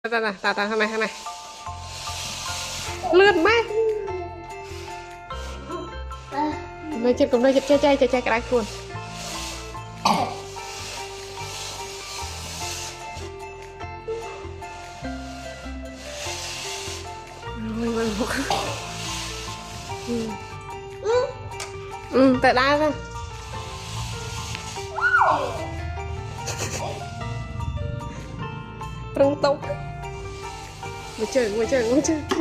ตาทำไมเลือดไหมไม่เจ็บกับเลยเจ็บใจกระไรคุณแต่ได้ไหมปรุงตุ๊กมาเจอยัย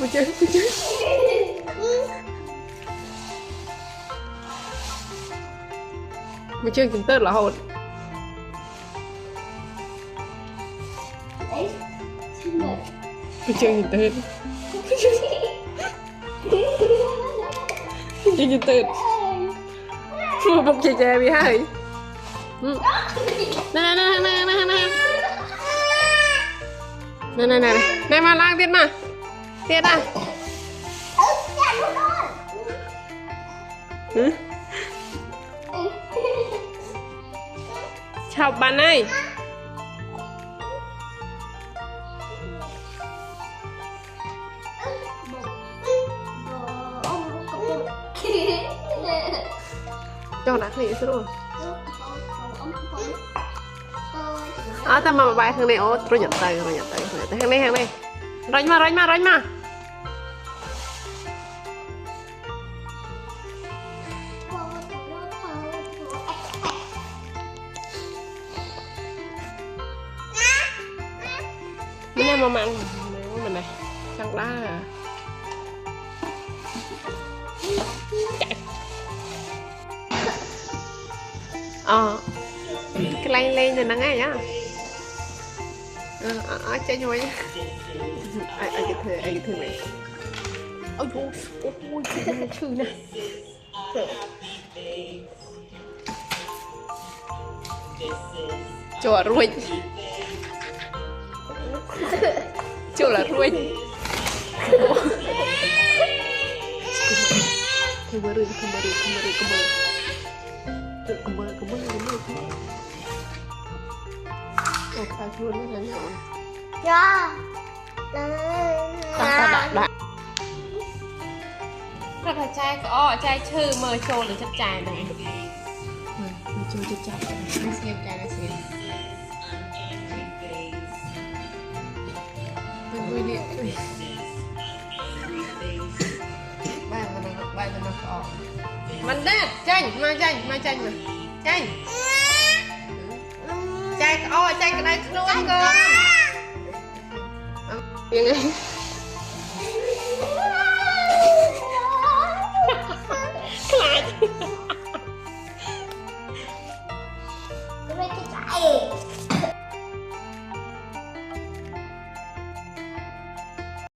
มาเจอมาเจอกินเตอร์เหรอโหดมาเจอกินเตอร์กินเตอร์มาบอกแจมีให้นั่นมาล้างเตียนมาเตียนอ่ะชาวบ้านไหนเจ้าหน้าที่สุดเลยแต่มาใบทางนี้โอ้รอยหยัดไตทางนี้ร้อยมาไม่ได้มามันมันไหนช่างล่าcái lên rồi nó ngay nhá chơi nhồi ai cái thứ này ôi cái chữ này chùa ruồi chùa là ruồi không bơi khai luôn nó nhanh rồi đã rất là trai có trai chư mơ trâu là chất trai này mơ trâu chất trai nó xem trai nó xem vui điện bài mà nó có mình đấy chanh mà chanh trai cái này luôn cơ.